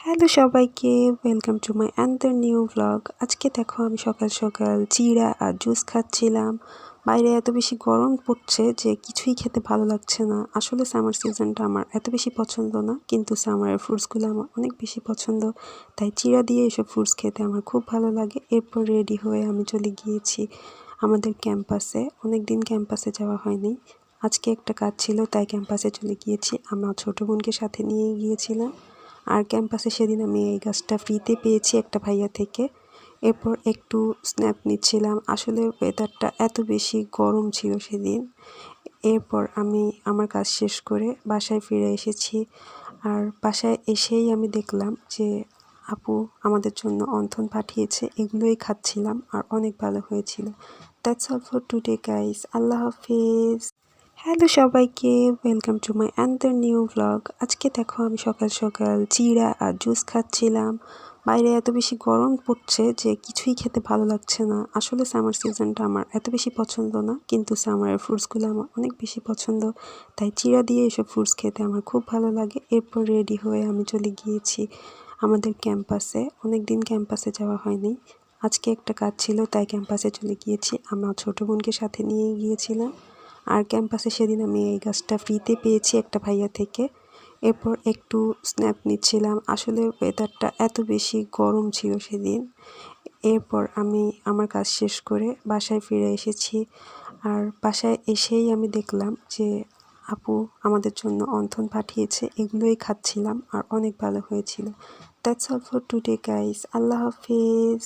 Hello সবাইকে, welcome to my another new blog. আজকে দেখো আমি সকাল সকাল চিড়া আর জুস খাচ্ছিলাম। বাইরে এত বেশি গরম পড়ছে যে কিছুই খেতে ভালো লাগছে না। আসলে সামার সিজনটা আমার এত বেশি পছন্দ না, কিন্তু সামারের ফ্রুটসগুলো আমার অনেক বেশি পছন্দ। তাই চিড়া দিয়ে এসব ফ্রুটস খেতে আমার খুব ভালো লাগে। এরপর রেডি হয়ে আমি চলে গিয়েছি আমাদের ক্যাম্পাসে। অনেক দিন ক্যাম্পাসে যাওয়া হয়নি, আজকে একটা কাজ ছিল তাই ক্যাম্পাসে চলে গিয়েছি। আমার ছোটো বোনকে সাথে নিয়ে গিয়েছিলাম। আর ক্যাম্পাসে সেদিন আমি এই গাছটা ফ্রিতে পেয়েছি একটা ভাইয়া থেকে। এরপর একটু স্ন্যাপ নিচ্ছিলাম। আসলে ওয়েদারটা এত বেশি গরম ছিল সেদিন। এরপর আমি আমার কাজ শেষ করে বাসায় ফিরে এসেছি। আর বাসায় এসেই আমি দেখলাম যে আপু আমাদের জন্য অন্থন পাঠিয়েছে, এগুলোই খাচ্ছিলাম আর অনেক ভালো হয়েছিল। That's all for today guys, আল্লাহ হাফিজ। হ্যালো সবাইকে, welcome to my another new blog. আজকে দেখো আমি সকাল সকাল চিড়া আর জুস খাচ্ছিলাম। বাইরে এত বেশি গরম পড়ছে যে কিছুই খেতে ভালো লাগছে না। আসলে সামার সিজনটা আমার এত বেশি পছন্দ না, কিন্তু সামারের ফ্রুটসগুলো আমার অনেক বেশি পছন্দ। তাই চিড়া দিয়ে এসব ফ্রুটস খেতে আমার খুব ভালো লাগে। এরপর রেডি হয়ে আমি চলে গিয়েছি আমাদের ক্যাম্পাসে। অনেক দিন ক্যাম্পাসে যাওয়া হয়নি, আজকে একটা কাজ ছিল তাই ক্যাম্পাসে চলে গিয়েছি। আমার ছোটো বোনকে সাথে নিয়ে গিয়েছিলাম। আর ক্যাম্পাসে সেদিন আমি এই গাছটা ফ্রিতে পেয়েছি একটা ভাইয়া থেকে। এরপর একটু স্ন্যাপ নিচ্ছিলাম। আসলে ওয়েদারটা এত বেশি গরম ছিল সেদিন। এরপর আমি আমার কাজ শেষ করে বাসায় ফিরে এসেছি। আর বাসায় এসেই আমি দেখলাম যে আপু আমাদের জন্য অন্থন পাঠিয়েছে, এগুলোই খাচ্ছিলাম আর অনেক ভালো হয়েছিল। That's all for today guys, আল্লাহ হাফিজ।